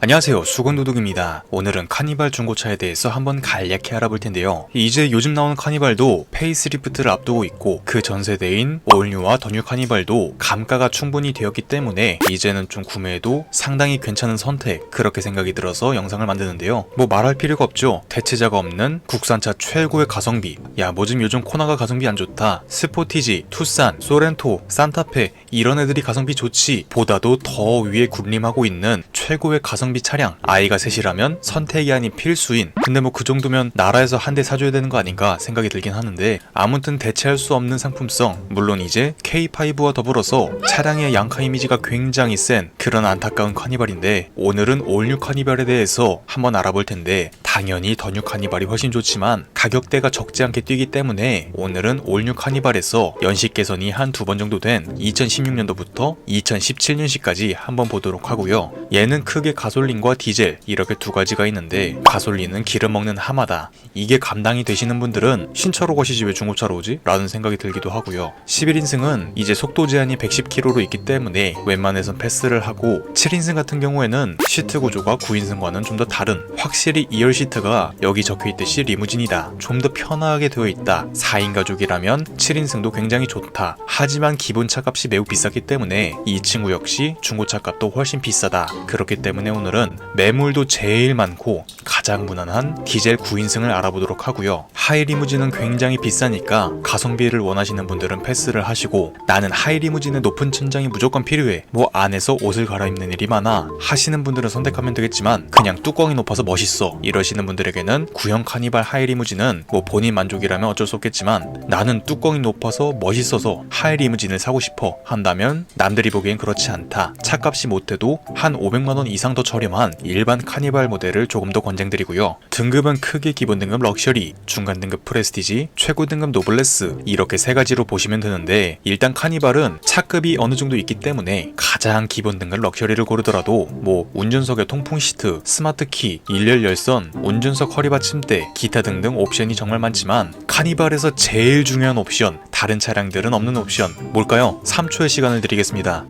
안녕하세요, 수건도둑입니다. 오늘은 카니발 중고차에 대해서 한번 간략히 알아볼 텐데요. 이제 요즘 나오는 카니발도 페이스리프트를 앞두고 있고 그 전세대인 올뉴와 더뉴 카니발도 감가가 충분히 되었기 때문에 이제는 좀 구매해도 상당히 괜찮은 선택, 그렇게 생각이 들어서 영상을 만드는데요. 뭐 말할 필요가 없죠. 대체자가 없는 국산차 최고의 가성비. 야, 뭐즘 요즘 코나가 가성비 안 좋다. 스포티지, 투싼, 소렌토, 산타페 이런 애들이 가성비 좋지. 보다도 더 위에 군림하고 있는 최고의 가성비 차량. 아이가 셋이라면 선택이 아닌 필수인. 근데 뭐 그 정도면 나라에서 한 대 사줘야 되는 거 아닌가 생각이 들긴 하는데, 아무튼 대체할 수 없는 상품성. 물론 이제 K5와 더불어서 차량의 양카 이미지가 굉장히 센 그런 안타까운 카니발인데, 오늘은 올뉴 카니발에 대해서 한번 알아볼 텐데, 당연히 더뉴 카니발이 훨씬 좋지만 가격대가 적지 않게 뛰기 때문에 오늘은 올뉴 카니발에서 연식 개선이 한 두 번 정도 된 2016년도부터 2017년식까지 한번 보도록 하고요. 얘는 크게 가솔린과 디젤 이렇게 두 가지가 있는데, 가솔린은 기름 먹는 하마다. 이게 감당이 되시는 분들은 신차로 가시지 왜 중고차로 오지? 라는 생각이 들기도 하고요. 11인승은 이제 속도 제한이 110km로 있기 때문에 웬만해선 패스를 하고, 7인승 같은 경우에는 시트 구조가 9인승과는 좀 더 다른, 확실히 2열 시트가 여기 적혀있듯이 리무진이다, 좀 더 편하게 되어 있다. 4인 가족이라면 7인승도 굉장히 좋다. 하지만 기본 차값이 매우 비쌌기 때문에 이 친구 역시 중고차 값도 훨씬 비싸다. 그렇기 때문에 오늘은 매물도 제일 많고 가장 무난한 디젤 9인승을 알아보도록 하고요. 하이 리무진은 굉장히 비싸니까 가성비를 원하시는 분들은 패스를 하시고, 나는 하이 리무진의 높은 천장이 무조건 필요해, 뭐 안에서 옷을 갈아입는 일이 많아 하시는 분들은 선택하면 되겠지만, 그냥 뚜껑이 높아서 멋있어 이러시는 분들에게는 구형 카니발 하이 리무진은 뭐 본인 만족이라면 어쩔 수 없겠지만, 나는 뚜껑이 높아서 멋있어서 하이 리무진을 사고 싶어 한다면 남들이 보기엔 그렇지 않다. 차값이 못해도 한 500만원 이상 더 저렴한 일반 카니발 모델을 조금 더 권장드리고요. 등급은 크게 기본 등급 럭셔리, 중간 등급 프레스티지, 최고 등급 노블레스 이렇게 세 가지로 보시면 되는데, 일단 카니발은 차급이 어느 정도 있기 때문에 가장 기본 등급 럭셔리를 고르더라도 뭐 운전석에 통풍 시트, 스마트 키, 일렬 열선, 운전석 허리 받침대, 기타 등등 옵션이 정말 많지만, 카니발에서 제일 중요한 옵션, 다른 차량들은 없는 옵션 뭘까요? 3초의 시간을 드리겠습니다.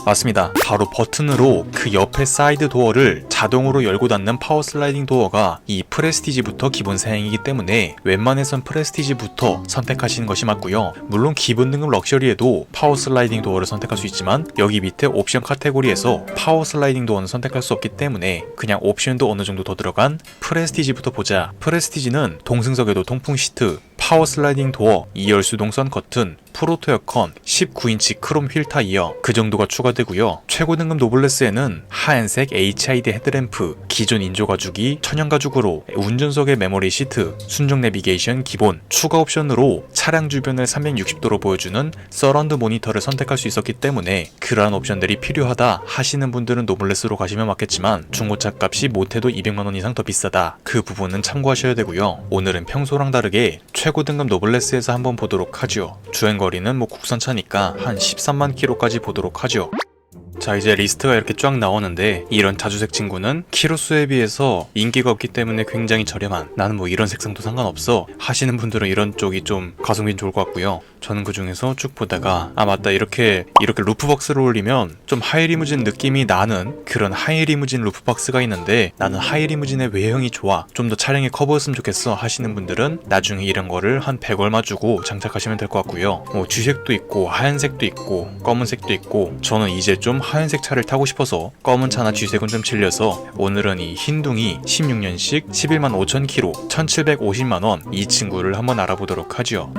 맞습니다. 바로 버튼으로 그 옆에 사이드 도어를 자동으로 열고 닫는 파워 슬라이딩 도어가 이 프레스티지부터 기본 사양이기 때문에 웬만해선 프레스티지부터 선택하시는 것이 맞고요. 물론 기본 등급 럭셔리에도 파워 슬라이딩 도어를 선택할 수 있지만, 여기 밑에 옵션 카테고리에서 파워 슬라이딩 도어는 선택할 수 없기 때문에 그냥 옵션도 어느 정도 더 들어간 프레스티지부터 보자. 프레스티지는 동승석에도 통풍 시트, 파워 슬라이딩 도어, 2열 수동선 커튼, 프로토 에어컨, 19인치 크롬 휠 타이어 그 정도가 추가되고요. 최고 등급 노블레스에는 하얀색 HID 헤드램프, 기존 인조 가죽이 천연 가죽으로, 운전석의 메모리 시트, 순정 내비게이션 기본, 추가 옵션으로 차량 주변을 360도로 보여주는 서라운드 모니터를 선택할 수 있었기 때문에 그러한 옵션들이 필요하다 하시는 분들은 노블레스로 가시면 맞겠지만, 중고차 값이 못해도 200만원 이상 더 비싸다. 그 부분은 참고하셔야 되고요. 오늘은 평소랑 다르게 최고 등급 노블레스에서 한번 보도록 하죠. 주행거리는 뭐 국산차니까 한 13만 킬로까지 보도록 하죠. 자, 이제 리스트가 이렇게 쫙 나오는데, 이런 자주색 친구는 키로수에 비해서 인기가 없기 때문에 굉장히 저렴한, 나는 뭐 이런 색상도 상관없어 하시는 분들은 이런 쪽이 좀 가성비 좋을 것 같고요. 저는 그 중에서 쭉 보다가, 아 맞다, 이렇게 루프박스를 올리면 좀 하이리무진 느낌이 나는 그런 하이리무진 루프박스가 있는데, 나는 하이리무진의 외형이 좋아, 좀 더 차량이 커보였으면 좋겠어 하시는 분들은 나중에 이런 거를 한 100얼마 주고 장착하시면 될 것 같고요. 뭐 쥐색도 있고 하얀색도 있고 검은색도 있고, 저는 이제 좀 하얀색 차를 타고 싶어서 검은 차나 쥐색은 좀 질려서 오늘은 이 흰둥이 16년식 11만 5천 킬로 1750만원 이 친구를 한번 알아보도록 하죠.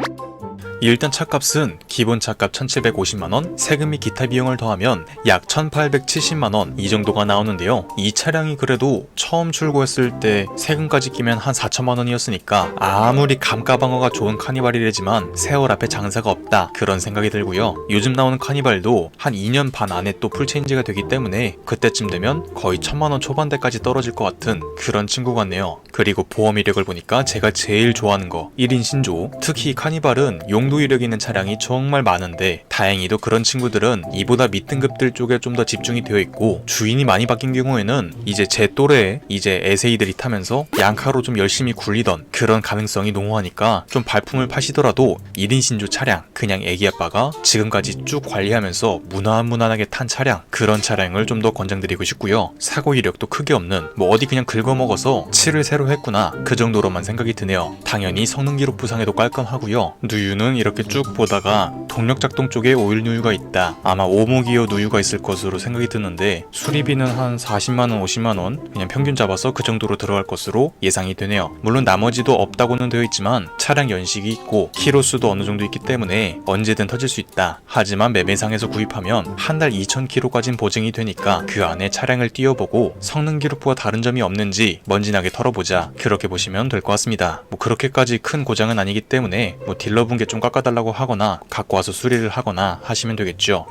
일단 차값은 기본 차값 1750만원, 세금 및 기타 비용을 더하면 약 1870만원 이 정도가 나오는데요. 이 차량이 그래도 처음 출고했을 때 세금까지 끼면 한 4천만원이었으니까 아무리 감가 방어가 좋은 카니발이래지만 세월 앞에 장사가 없다, 그런 생각이 들고요. 요즘 나오는 카니발도 한 2년 반 안에 또 풀체인지가 되기 때문에 그때쯤 되면 거의 1000만원 초반대까지 떨어질 것 같은 그런 친구 같네요. 그리고 보험 이력을 보니까 제가 제일 좋아하는 거 1인 신조, 특히 카니발은 용 정도 이력 있는 차량이 정말 많은데 다행히도 그런 친구들은 이보다 밑등급들 쪽에 좀 더 집중이 되어 있고 주인이 많이 바뀐 경우에는 이제 제 또래의 이제 에세이들이 타면서 양카로 좀 열심히 굴리던 그런 가능성이 농후하니까 좀 발품을 파시더라도 1인 신조 차량, 그냥 애기 아빠가 지금까지 쭉 관리하면서 무난무난하게 탄 차량, 그런 차량을 좀 더 권장드리고 싶고요. 사고 이력도 크게 없는 뭐 어디 그냥 긁어먹어서 칠을 새로 했구나 그 정도로만 생각이 드네요. 당연히 성능 기록 부상에도 깔끔하고요. 누유는 이렇게 쭉 보다가 동력 작동 쪽에 오일 누유가 있다. 아마 오모기어 누유가 있을 것으로 생각이 드는데 수리비는 한 40만원, 50만원 그냥 평균 잡아서 그 정도로 들어갈 것으로 예상이 되네요. 물론 나머지도 없다고는 되어 있지만 차량 연식이 있고 키로수도 어느 정도 있기 때문에 언제든 터질 수 있다. 하지만 매매상에서 구입하면 한 달 2,000km까진 보증이 되니까 그 안에 차량을 띄워보고 성능 기록부와 다른 점이 없는지 먼지나게 털어보자. 그렇게 보시면 될 것 같습니다. 뭐 그렇게까지 큰 고장은 아니기 때문에 뭐 딜러분께 좀 깎아달라고 하거나 갖고 와서 수리를 하거나 하시면 되겠죠.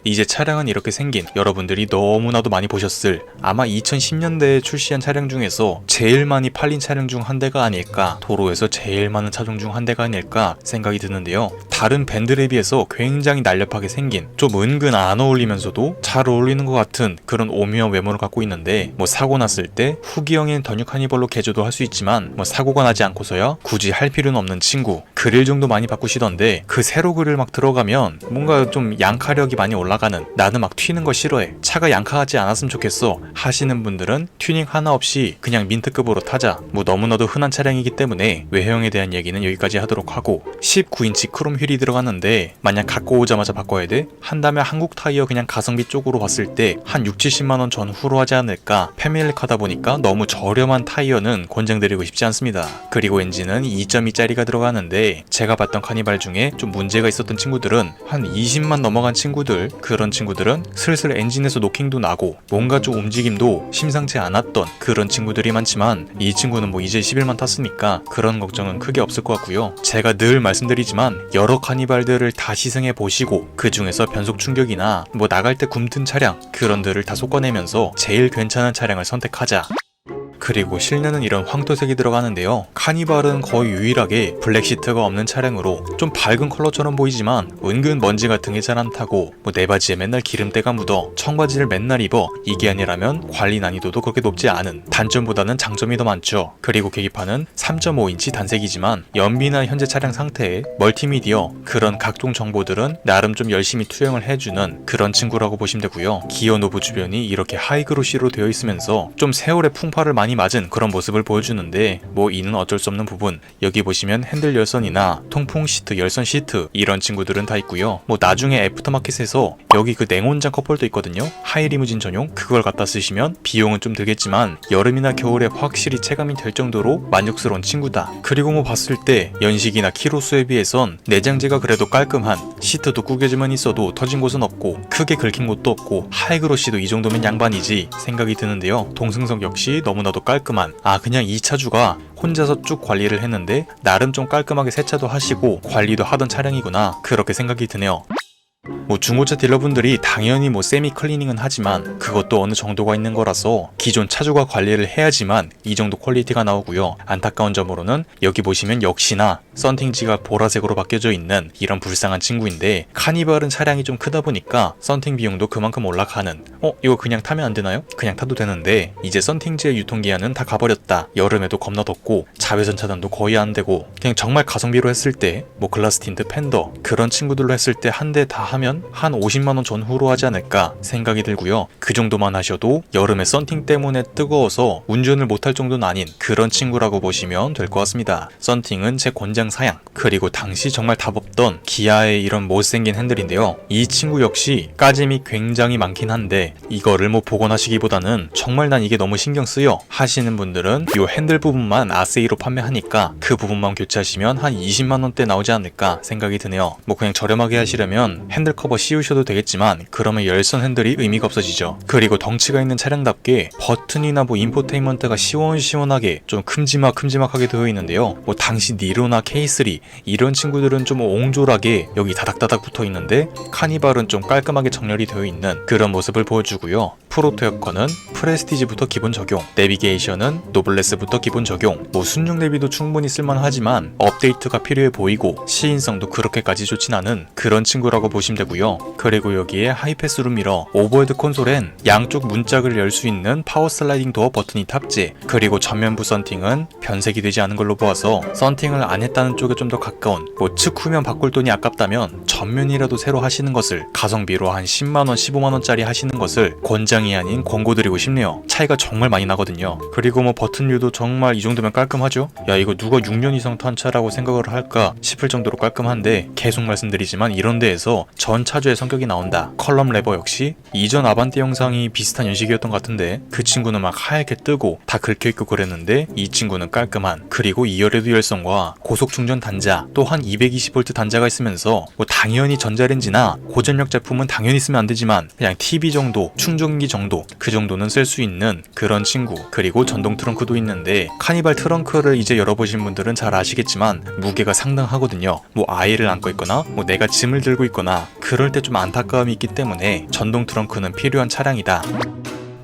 이제 차량은 이렇게 생긴 여러분들이 너무나도 많이 보셨을 아마 2010년대에 출시한 차량 중에서 제일 많이 팔린 차량 중 한 대가 아닐까, 도로에서 제일 많은 차종 중 한 대가 아닐까 생각이 드는데요. 다른 밴들에 비해서 굉장히 날렵하게 생긴, 좀 은근 안 어울리면서도 잘 어울리는 것 같은 그런 오묘한 외모를 갖고 있는데, 뭐 사고 났을 때 후기형인 더뉴 카니발로 개조도 할 수 있지만 뭐 사고가 나지 않고서야 굳이 할 필요는 없는 친구, 그릴 정도 많이 바꾸시던데 그 세로 그릴 막 들어가면 뭔가 좀 양카력이 많이 올라가는, 나는 막 튀는 거 싫어해, 차가 양카하지 않았으면 좋겠어 하시는 분들은 튜닝 하나 없이 그냥 민트급으로 타자. 뭐 너무나도 흔한 차량이기 때문에 외형에 대한 얘기는 여기까지 하도록 하고, 19인치 크롬 휠이 들어가는데 만약 갖고 오자마자 바꿔야 돼? 한다면 한국 타이어 그냥 가성비 쪽으로 봤을 때 한 60-70만원 전후로 하지 않을까. 패밀리카다 보니까 너무 저렴한 타이어는 권장드리고 싶지 않습니다. 그리고 엔진은 2.2짜리가 들어가는데 제가 봤던 카니발 중에 좀 문제가 있었던 친구들은 한 20만 넘어간 친구들, 그런 친구들은 슬슬 엔진에서 노킹도 나고 뭔가 좀 움직임도 심상치 않았던 그런 친구들이 많지만, 이 친구는 뭐 이제 11만 탔으니까 그런 걱정은 크게 없을 것 같고요. 제가 늘 말씀드리지만 여러 카니발들을 다 시승해 보시고 그 중에서 변속 충격이나 뭐 나갈 때 굼튼 차량 그런들을 다 솎아내면서 제일 괜찮은 차량을 선택하자. 그리고 실내는 이런 황토색이 들어가는데요. 카니발은 거의 유일하게 블랙 시트가 없는 차량으로 좀 밝은 컬러처럼 보이지만 은근 먼지 같은 게 잘 안 타고, 뭐 내 바지에 맨날 기름때가 묻어 청바지를 맨날 입어, 이게 아니라면 관리 난이도도 그렇게 높지 않은, 단점보다는 장점이 더 많죠. 그리고 계기판은 3.5인치 단색이지만 연비나 현재 차량 상태, 멀티미디어 그런 각종 정보들은 나름 좀 열심히 투영을 해주는 그런 친구라고 보시면 되고요. 기어 노브 주변이 이렇게 하이그로시로 되어 있으면서 좀 세월의 풍파를 많이 맞은 그런 모습을 보여주는데, 뭐 이는 어쩔 수 없는 부분. 여기 보시면 핸들 열선이나 통풍 시트, 열선 시트 이런 친구들은 다 있고요. 뭐 나중에 애프터마켓에서 여기 그 냉온장 컵홀더 있거든요. 하이리무진 전용, 그걸 갖다 쓰시면 비용은 좀 들겠지만 여름이나 겨울에 확실히 체감이 될 정도로 만족스러운 친구다. 그리고 뭐 봤을 때 연식이나 키로수에 비해선 내장재가 그래도 깔끔한, 시트도 구겨지만 있어도 터진 곳은 없고 크게 긁힌 곳도 없고 하이그로시도 이 정도면 양반이지 생각이 드는데요. 동승석 역시 너무나도 깔끔한, 그냥 이 차주가 혼자서 쭉 관리를 했는데 나름 좀 깔끔하게 세차도 하시고 관리도 하던 차량이구나, 그렇게 생각이 드네요. 뭐 중고차 딜러분들이 당연히 뭐 세미 클리닝은 하지만 그것도 어느 정도가 있는 거라서 기존 차주가 관리를 해야지만 이 정도 퀄리티가 나오고요. 안타까운 점으로는 여기 보시면 역시나 썬팅지가 보라색으로 바뀌어져 있는 이런 불쌍한 친구인데, 카니발은 차량이 좀 크다 보니까 썬팅 비용도 그만큼 올라가는, 이거 그냥 타면 안 되나요? 그냥 타도 되는데 이제 썬팅지의 유통기한은 다 가버렸다. 여름에도 겁나 덥고 자외선 차단도 거의 안 되고, 그냥 정말 가성비로 했을 때 뭐 글라스 틴트, 펜더 그런 친구들로 했을 때 한 대 다 하면 한 50만원 전후로 하지 않을까 생각이 들고요. 그 정도만 하셔도 여름에 썬팅 때문에 뜨거워서 운전을 못할 정도는 아닌 그런 친구라고 보시면 될 것 같습니다. 썬팅은 제 권장 사양. 그리고 당시 정말 답 없던 기아의 이런 못생긴 핸들인데요. 이 친구 역시 까짐이 굉장히 많긴 한데 이거를 뭐 복원하시기보다는 정말 난 이게 너무 신경 쓰여 하시는 분들은 이 핸들 부분만 아세이로 판매하니까 그 부분만 교체하시면 한 20만원대 나오지 않을까 생각이 드네요. 뭐 그냥 저렴하게 하시려면 핸들 커버 씌우셔도 되겠지만 그러면 열선 핸들이 의미가 없어지죠. 그리고 덩치가 있는 차량답게 버튼이나 뭐 인포테인먼트가 시원시원하게 좀 큼지막하게 되어 있는데요. 뭐 당시 니로나 K3 이런 친구들은 좀 옹졸하게 여기 다닥다닥 붙어 있는데 카니발은 좀 깔끔하게 정렬이 되어 있는 그런 모습을 보여주고요. 프로토 여건은 프레스티지부터 기본 적용, 내비게이션은 노블레스부터 기본 적용. 뭐 순중 대비도 충분히 쓸만하지만 업데이트가 필요해 보이고 시인성도 그렇게까지 좋진 않은 그런 친구라고 보시면 되고요. 그리고 여기에 하이패스 룸미러, 오버헤드 콘솔엔 양쪽 문짝을 열 수 있는 파워 슬라이딩 도어 버튼이 탑재, 그리고 전면부 썬팅은 변색이 되지 않은 걸로 보아서 썬팅을 안 했다는 쪽에 좀 더 가까운, 뭐 측 후면 바꿀 돈이 아깝다면 전면이라도 새로 하시는 것을, 가성비로 한 10만원 15만원짜리 하시는 것을 권장이 아닌 권고드리고 싶네요. 차이가 정말 많이 나거든요. 그리고 뭐 버튼류도 정말 이 정도면 깔끔하죠. 야, 이거 누가 6년 이상 탄 차라고 생각을 할까 싶을 정도로 깔끔한데, 계속 말씀드리지만 이런 데에서 전 차주의 성격이 나온다. 컬럼 레버 역시 이전 아반떼 영상이 비슷한 연식이었던 것 같은데, 그 친구는 막 하얗게 뜨고 다 긁혀있고 그랬는데 이 친구는 깔끔한, 그리고 2열에도 열선과 고속 충전 단자, 또한 220V 단자가 있으면서 뭐 당연히 전자레인지나 고전력 제품은 당연히 쓰면 안 되지만 그냥 TV 정도, 충전기 정도, 그 정도는 쓸 수 있는 그런 친구. 그리고 전동 트렁크도 있는데, 카니발 트렁크를 이제 열어보신 분들은 잘 아시겠지만 무게가 상당하거든요. 뭐 아이를 안고 있거나 뭐 내가 짐을 들고 있거나 그럴 때 좀 안타까움이 있기 때문에 전동 트렁크는 필요한 차량이다.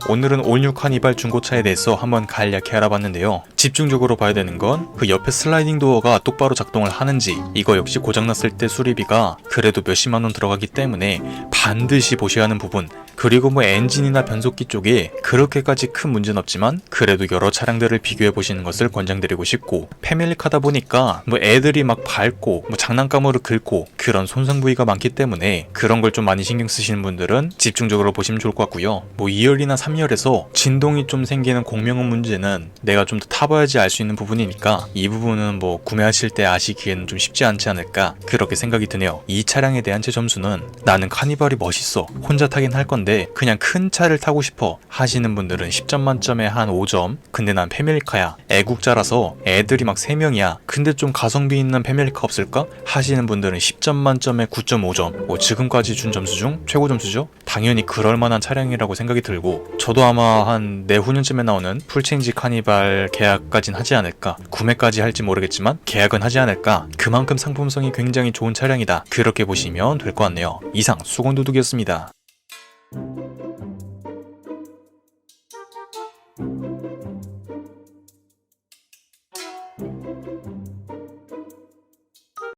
오늘은 올뉴 카니발 중고차에 대해서 한번 간략히 알아봤는데요. 집중적으로 봐야 되는 건 그 옆에 슬라이딩 도어가 똑바로 작동을 하는지, 이거 역시 고장났을 때 수리비가 그래도 몇십만원 들어가기 때문에 반드시 보셔야 하는 부분. 그리고 뭐 엔진이나 변속기 쪽에 그렇게까지 큰 문제는 없지만 그래도 여러 차량들을 비교해 보시는 것을 권장드리고 싶고, 패밀리카다 보니까 뭐 애들이 막 밟고 뭐 장난감으로 긁고 그런 손상 부위가 많기 때문에 그런 걸 좀 많이 신경 쓰시는 분들은 집중적으로 보시면 좋을 것 같고요. 뭐 2열이나 3열에서 진동이 좀 생기는 공명음 문제는 내가 좀 더 타봐야지 알 수 있는 부분이니까 이 부분은 뭐 구매하실 때 아시기에는 좀 쉽지 않지 않을까, 그렇게 생각이 드네요. 이 차량에 대한 제 점수는, 나는 카니발이 멋있어, 혼자 타긴 할 건데 그냥 큰 차를 타고 싶어 하시는 분들은 10점 만점에 한 5점. 근데 난 패밀리카야, 애국자라서 애들이 막 3명이야, 근데 좀 가성비 있는 패밀리카 없을까 하시는 분들은 10점 만점에 9.5점. 뭐 지금까지 준 점수 중 최고 점수죠. 당연히 그럴만한 차량이라고 생각이 들고, 저도 아마 한 내후년쯤에 나오는 풀체인지 카니발 계약까진 하지 않을까, 구매까지 할지 모르겠지만 계약은 하지 않을까. 그만큼 상품성이 굉장히 좋은 차량이다, 그렇게 보시면 될 것 같네요. 이상 수건도둑이었습니다.